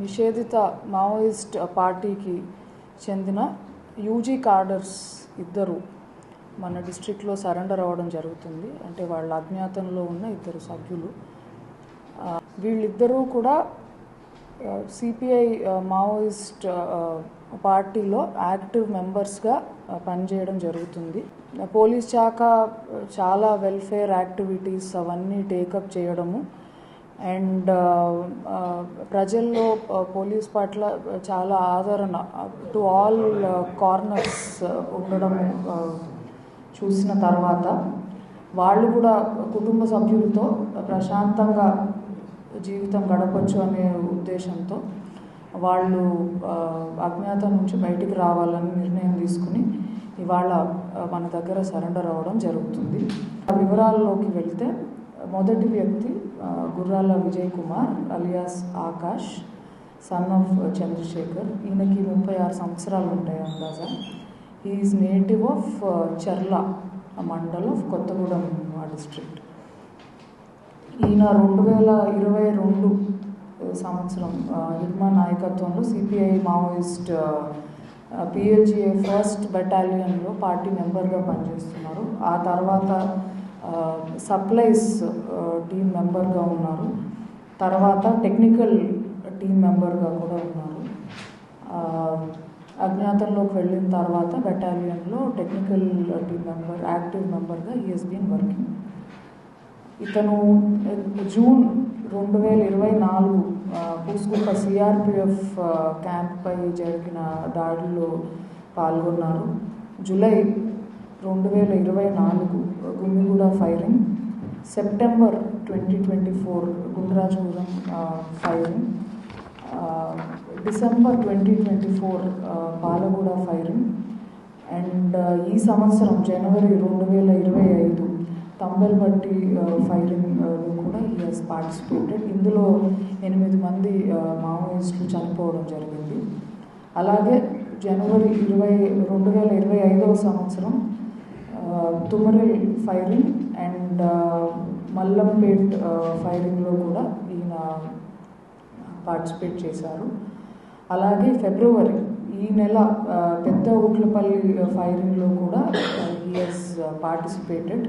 నిషేధిత మావోయిస్ట్ పార్టీకి చెందిన యూజీ కార్డర్స్ ఇద్దరు మన డిస్ట్రిక్ట్లో సరెండర్ అవ్వడం జరుగుతుంది. అంటే వాళ్ళ అజ్ఞాతంలో ఉన్న ఇద్దరు సభ్యులు. వీళ్ళిద్దరూ కూడా సిపిఐ మావోయిస్ట్ పార్టీలో యాక్టివ్ మెంబర్స్గా పనిచేయడం జరుగుతుంది. పోలీస్ శాఖ చాలా వెల్ఫేర్ యాక్టివిటీస్ అవన్నీ టేకప్ చేయడము అండ్ ప్రజల్లో పోలీస్ పట్ల చాలా ఆదరణ టు ఆల్ కార్నర్స్ ఉండడం చూసిన తర్వాత వాళ్ళు కూడా కుటుంబ సభ్యులతో ప్రశాంతంగా జీవితం గడపచ్చు అనే ఉద్దేశంతో వాళ్ళు అజ్ఞాతం నుంచి బయటికి రావాలని నిర్ణయం తీసుకుని ఇవాళ మన దగ్గర సరెండర్ అవ్వడం జరుగుతుంది. వివరాల్లోకి వెళ్తే మొదటి వ్యక్తి Gurrala Vijay Kumar alias Akash, son of Chandrashekar. ఈయనకి 36 సంవత్సరాలు ఉంటాయి అందాజా. He is native of Charla mandal of Kothagudem district. ఈయన 2022 సంవత్సరం హిడ్మా నాయకత్వంలో సిపిఐ మావోయిస్ట్ పిఎల్జిఏ 1st బెటాలియన్లో పార్టీ మెంబర్గా పనిచేస్తున్నారు. ఆ తర్వాత సప్లైస్ టీం మెంబర్గా ఉన్నారు. తర్వాత టెక్నికల్ టీం మెంబర్గా కూడా ఉన్నారు. అజ్ఞాతంలోకి వెళ్ళిన తర్వాత బెటాలియన్లో టెక్నికల్ టీం మెంబర్, యాక్టివ్ మెంబర్గా హీ హెస్ బీన్ వర్కింగ్. ఇతను జూన్ 2024 పూసుగుప్ప సిఆర్పిఎఫ్ క్యాంప్పై జరిగిన దాడిలో పాల్గొన్నారు. July 2024 Gummiguda firing, September 2024 Gundrajagudem firing, December 2024 Palaguda firing and ఈ సంవత్సరం జనవరి 2025 తంబెల్బట్టి ఫైరింగ్లో కూడా హీ హాస్ పార్టిసిపేటెడ్. ఇందులో 8 మంది మావోయిస్టులు చనిపోవడం జరిగింది. అలాగే జనవరి 2025 సంవత్సరం తుమరిల్ ఫైరింగ్ అండ్ మల్లంపేట్ ఫైరింగ్లో కూడా ఈయన పార్టిసిపేట్ చేశారు. అలాగే ఫిబ్రవరి ఈ నెల పెద్ద ఊట్లపల్లి ఫైరింగ్లో కూడా హీ హాస్ పార్టిసిపేటెడ్.